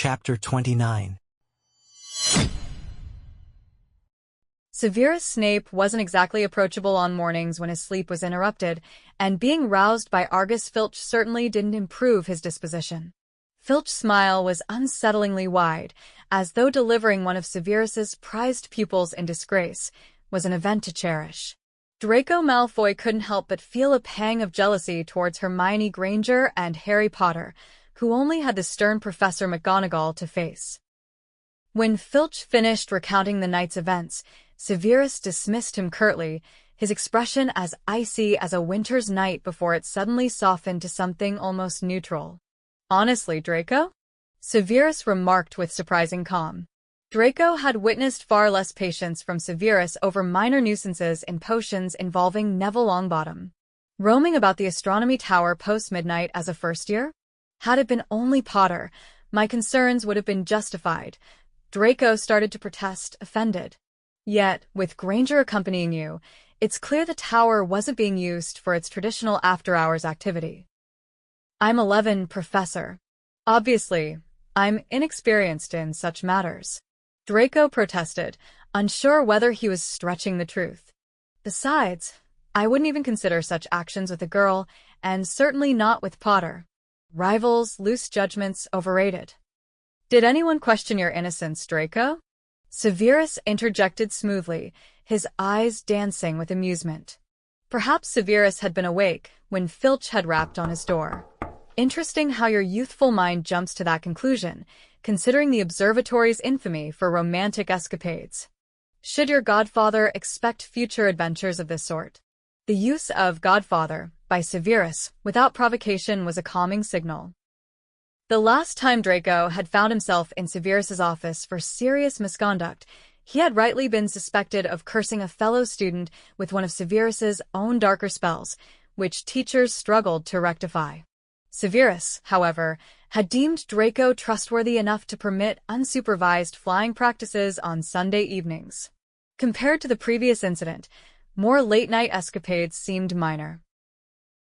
Chapter 29. Severus Snape wasn't exactly approachable on mornings when his sleep was interrupted, and being roused by Argus Filch certainly didn't improve his disposition. Filch's smile was unsettlingly wide, as though delivering one of Severus's prized pupils in disgrace was an event to cherish. Draco Malfoy couldn't help but feel a pang of jealousy towards Hermione Granger and Harry Potter, who only had the stern Professor McGonagall to face. When Filch finished recounting the night's events, Severus dismissed him curtly, his expression as icy as a winter's night before it suddenly softened to something almost neutral. "Honestly, Draco?" Severus remarked with surprising calm. Draco had witnessed far less patience from Severus over minor nuisances in potions involving Neville Longbottom. Roaming about the astronomy tower post-midnight as a first-year? Had it been only Potter, my concerns would have been justified. Draco started to protest, offended. Yet, with Granger accompanying you, it's clear the tower wasn't being used for its traditional after-hours activity. "I'm 11, Professor. Obviously, I'm inexperienced in such matters," Draco protested, unsure whether he was stretching the truth. "Besides, I wouldn't even consider such actions with a girl, and certainly not with Potter. Rivals, loose judgments, overrated." "Did anyone question your innocence, Draco?" Severus interjected smoothly, his eyes dancing with amusement. Perhaps Severus had been awake when Filch had rapped on his door. "Interesting how your youthful mind jumps to that conclusion, considering the observatory's infamy for romantic escapades. Should your godfather expect future adventures of this sort?" The use of godfather by Severus without provocation was a calming signal. The last time Draco had found himself in Severus's office for serious misconduct, he had rightly been suspected of cursing a fellow student with one of Severus's own darker spells, which teachers struggled to rectify. Severus, however, had deemed Draco trustworthy enough to permit unsupervised flying practices on Sunday evenings. Compared to the previous incident, more late-night escapades seemed minor.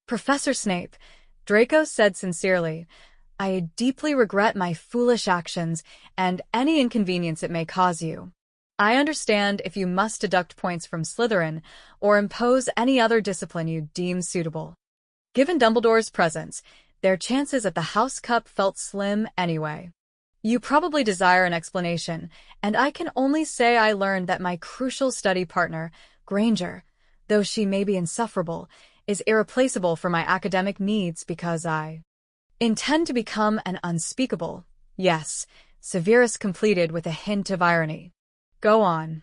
"Professor Snape," Draco said sincerely, "I deeply regret my foolish actions and any inconvenience it may cause you. I understand if you must deduct points from Slytherin or impose any other discipline you deem suitable. Given Dumbledore's presence, their chances at the House Cup felt slim anyway. You probably desire an explanation, and I can only say I learned that my crucial study partner, Granger, though she may be insufferable, is irreplaceable for my academic needs because I intend to become an unspeakable, yes," Severus completed with a hint of irony. "Go on."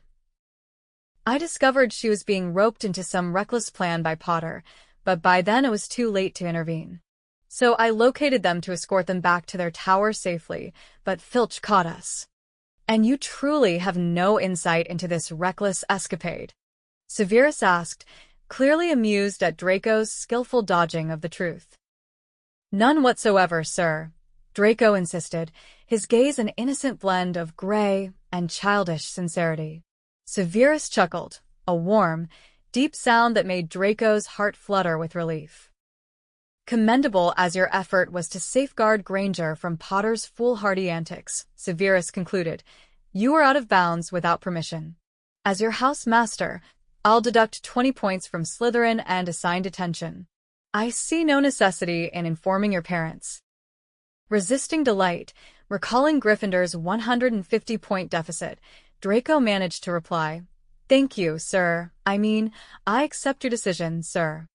"I discovered she was being roped into some reckless plan by Potter, but by then it was too late to intervene. So I located them to escort them back to their tower safely, but Filch caught us." "And you truly have no insight into this reckless escapade?" Severus asked, clearly amused at Draco's skillful dodging of the truth. "None whatsoever, sir," Draco insisted, his gaze an innocent blend of gray and childish sincerity. Severus chuckled, a warm, deep sound that made Draco's heart flutter with relief. "Commendable as your effort was to safeguard Granger from Potter's foolhardy antics," Severus concluded, "you were out of bounds without permission. As your house master, I'll deduct 20 points from Slytherin and assign detention. I see no necessity in informing your parents." Resisting delight, recalling Gryffindor's 150-point deficit, Draco managed to reply, "Thank you, sir. I accept your decision, sir."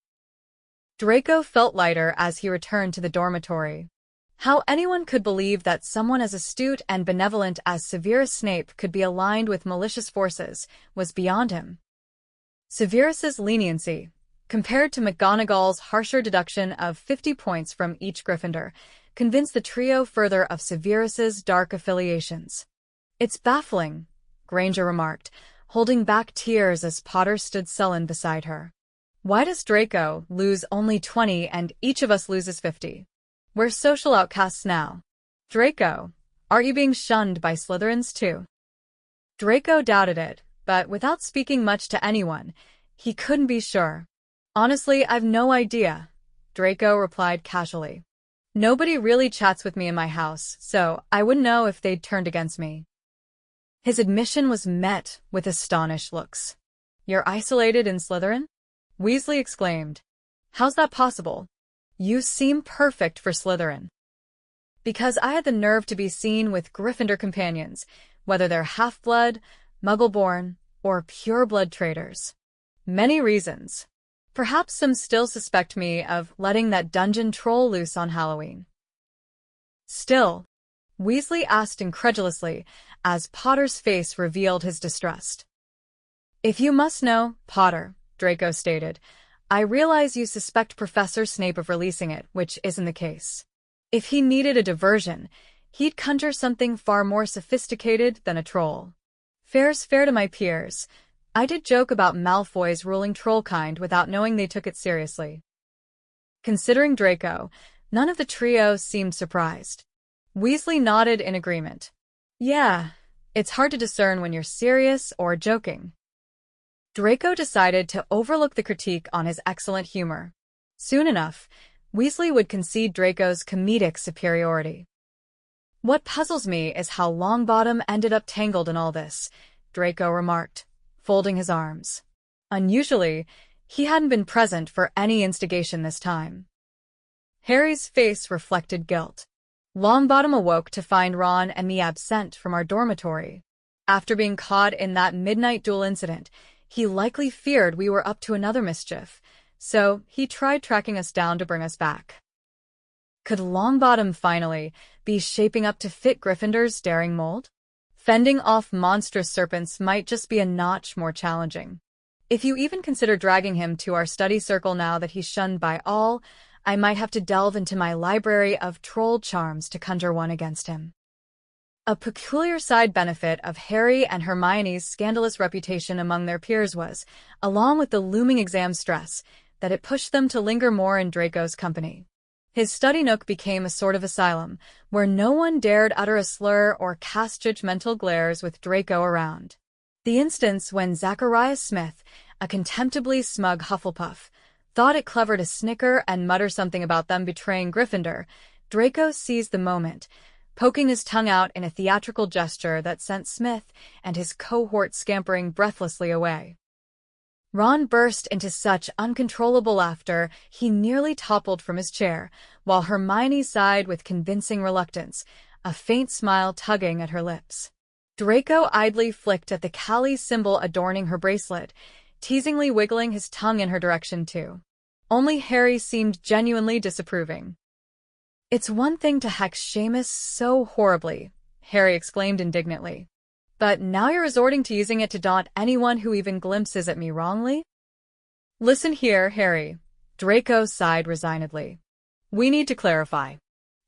Draco felt lighter as he returned to the dormitory. How anyone could believe that someone as astute and benevolent as Severus Snape could be aligned with malicious forces was beyond him. Severus's leniency, compared to McGonagall's harsher deduction of 50 points from each Gryffindor, convinced the trio further of Severus's dark affiliations. "It's baffling," Granger remarked, holding back tears as Potter stood sullen beside her. "Why does Draco lose only 20 and each of us loses 50? We're social outcasts now. Draco, aren't you being shunned by Slytherins too?" Draco doubted it, but without speaking much to anyone, he couldn't be sure. "Honestly, I've no idea," Draco replied casually. Nobody really chats with me in my house, so I wouldn't know if they'd turned against me. His admission was met with astonished looks. You're isolated in Slytherin? Weasley exclaimed. How's that possible? You seem perfect for Slytherin. Because I had the nerve to be seen with Gryffindor companions, whether they're half-blood, muggle-born, or pure-blood traitors. Many reasons. Perhaps some still suspect me of letting that dungeon troll loose on Halloween. Still, Weasley asked incredulously as Potter's face revealed his distrust. If you must know, Potter, Draco stated, I realize you suspect Professor Snape of releasing it, which isn't the case. If he needed a diversion, he'd conjure something far more sophisticated than a troll. Fair's fair to my peers. I did joke about Malfoy's ruling trollkind without knowing they took it seriously. Considering Draco, none of the trio seemed surprised. Weasley nodded in agreement. Yeah, it's hard to discern when you're serious or joking. Draco decided to overlook the critique on his excellent humor. Soon enough, Weasley would concede Draco's comedic superiority. What puzzles me is how Longbottom ended up tangled in all this, Draco remarked, folding his arms. Unusually, he hadn't been present for any instigation this time. Harry's face reflected guilt. Longbottom awoke to find Ron and me absent from our dormitory. After being caught in that midnight duel incident, he likely feared we were up to another mischief, so he tried tracking us down to bring us back. Could Longbottom finally be shaping up to fit Gryffindor's daring mold? Fending off monstrous serpents might just be a notch more challenging. If you even consider dragging him to our study circle now that he's shunned by all, I might have to delve into my library of troll charms to conjure one against him. A peculiar side benefit of Harry and Hermione's scandalous reputation among their peers was, along with the looming exam stress, that it pushed them to linger more in Draco's company. His study nook became a sort of asylum, where no one dared utter a slur or cast judgmental glares with Draco around. The instance when Zacharias Smith, a contemptibly smug Hufflepuff, thought it clever to snicker and mutter something about them betraying Gryffindor, Draco seized the moment, poking his tongue out in a theatrical gesture that sent Smith and his cohort scampering breathlessly away. Ron burst into such uncontrollable laughter he nearly toppled from his chair, while Hermione sighed with convincing reluctance, a faint smile tugging at her lips. Draco idly flicked at the Kali symbol adorning her bracelet, teasingly wiggling his tongue in her direction too. Only Harry seemed genuinely disapproving. It's one thing to hex Seamus so horribly, Harry exclaimed indignantly. But now you're resorting to using it to daunt anyone who even glimpses at me wrongly? Listen here, Harry. Draco sighed resignedly. We need to clarify.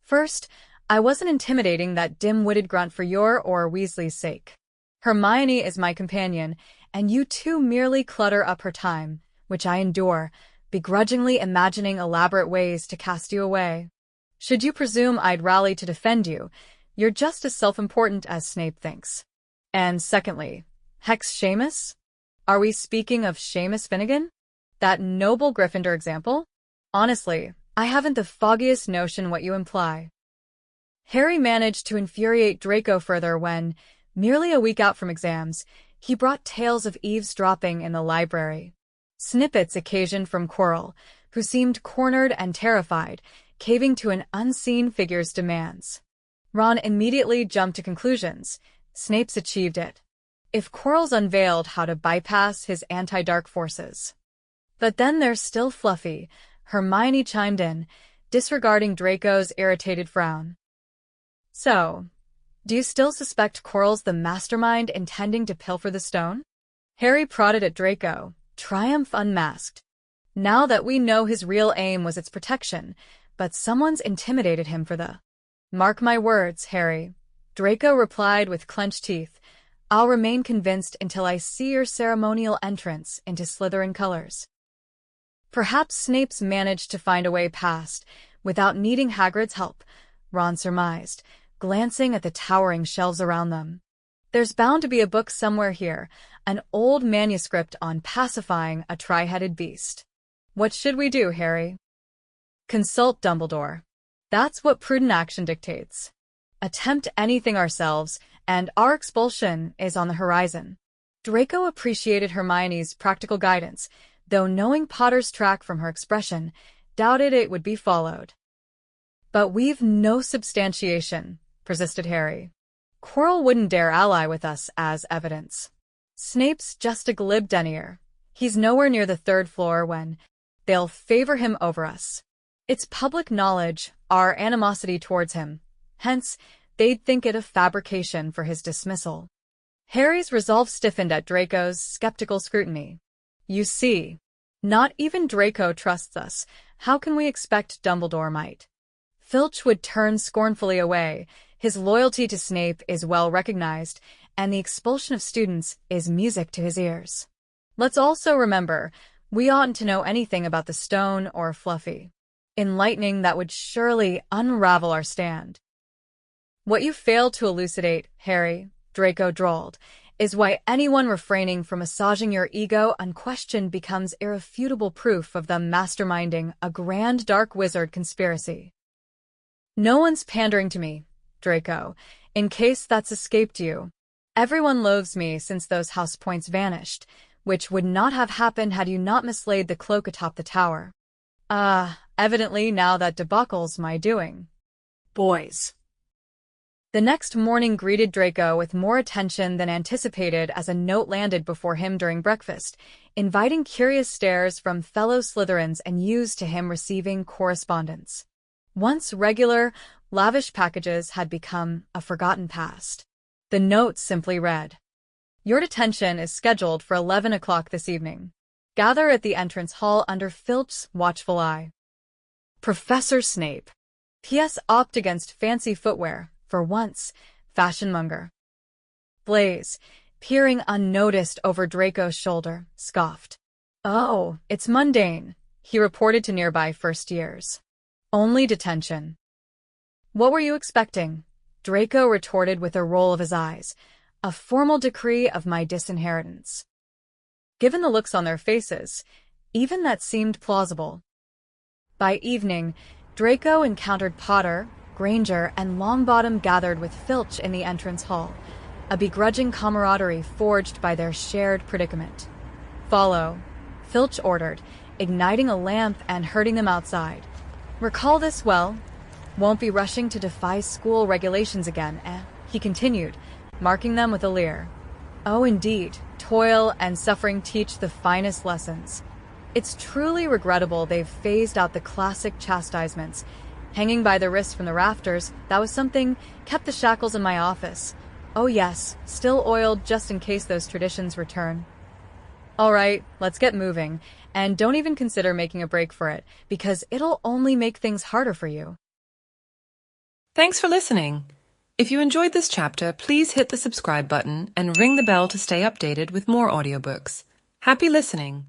First, I wasn't intimidating that dim-witted grunt for your or Weasley's sake. Hermione is my companion, and you two merely clutter up her time, which I endure, begrudgingly imagining elaborate ways to cast you away. Should you presume I'd rally to defend you, you're just as self-important as Snape thinks. And secondly, hex Seamus? Are we speaking of Seamus Finnegan? That noble Gryffindor example? Honestly, I haven't the foggiest notion what you imply. Harry managed to infuriate Draco further when, merely a week out from exams, he brought tales of eavesdropping in the library. Snippets occasioned from Quirrell, who seemed cornered and terrified, caving to an unseen figure's demands. Ron immediately jumped to conclusions. Snape's achieved it. If Quirrell's unveiled how to bypass his anti-dark forces. But then there's still Fluffy, Hermione chimed in, disregarding Draco's irritated frown. So, do you still suspect Quirrell's the mastermind intending to pilfer the stone? Harry prodded at Draco, triumph unmasked. Now that we know his real aim was its protection, but someone's intimidated him for the... Mark my words, Harry. Draco replied with clenched teeth, I'll remain convinced until I see your ceremonial entrance into Slytherin colors. Perhaps Snape's managed to find a way past, without needing Hagrid's help, Ron surmised, glancing at the towering shelves around them. There's bound to be a book somewhere here, an old manuscript on pacifying a tri-headed beast. What should we do, Harry? Consult Dumbledore. That's what prudent action dictates. Attempt anything ourselves, and our expulsion is on the horizon. Draco appreciated Hermione's practical guidance, though knowing Potter's track from her expression, doubted it would be followed. But we've no substantiation, persisted Harry. Quirrell wouldn't dare ally with us as evidence. Snape's just a glib denier. He's nowhere near the third floor when they'll favor him over us. It's public knowledge, our animosity towards him. Hence, they'd think it a fabrication for his dismissal. Harry's resolve stiffened at Draco's skeptical scrutiny. You see, not even Draco trusts us. How can we expect Dumbledore might? Filch would turn scornfully away. His loyalty to Snape is well recognized, and the expulsion of students is music to his ears. Let's also remember, we oughtn't to know anything about the stone or Fluffy. Enlightening that would surely unravel our stand. What you failed to elucidate, Harry, Draco drawled, is why anyone refraining from massaging your ego unquestioned becomes irrefutable proof of them masterminding a grand dark wizard conspiracy. No one's pandering to me, Draco, in case that's escaped you. Everyone loathes me since those house points vanished, which would not have happened had you not mislaid the cloak atop the tower. Evidently now that debacle's my doing. Boys. The next morning greeted Draco with more attention than anticipated as a note landed before him during breakfast, inviting curious stares from fellow Slytherins and used to him receiving correspondence. Once regular, lavish packages had become a forgotten past. The note simply read, "Your detention is scheduled for 11 o'clock this evening. Gather at the entrance hall under Filch's watchful eye. Professor Snape. P.S. Opt against fancy footwear, for once, fashionmonger." Blaise, peering unnoticed over Draco's shoulder, scoffed. "Oh, it's mundane," he reported to nearby first years. "Only detention." "What were you expecting?" Draco retorted with a roll of his eyes. "A formal decree of my disinheritance." Given the looks on their faces, even that seemed plausible. By evening, Draco encountered Potter, Granger, and Longbottom gathered with Filch in the entrance hall, a begrudging camaraderie forged by their shared predicament. "Follow," Filch ordered, igniting a lamp and herding them outside. "Recall this well? Won't be rushing to defy school regulations again, he continued, marking them with a leer. "Oh, indeed, toil and suffering teach the finest lessons. It's truly regrettable they've phased out the classic chastisements. Hanging by the wrist from the rafters, that was something, kept the shackles in my office. Oh yes, still oiled just in case those traditions return. All right, let's get moving, and don't even consider making a break for it, because it'll only make things harder for you." Thanks for listening. If you enjoyed this chapter, please hit the subscribe button and ring the bell to stay updated with more audiobooks. Happy listening!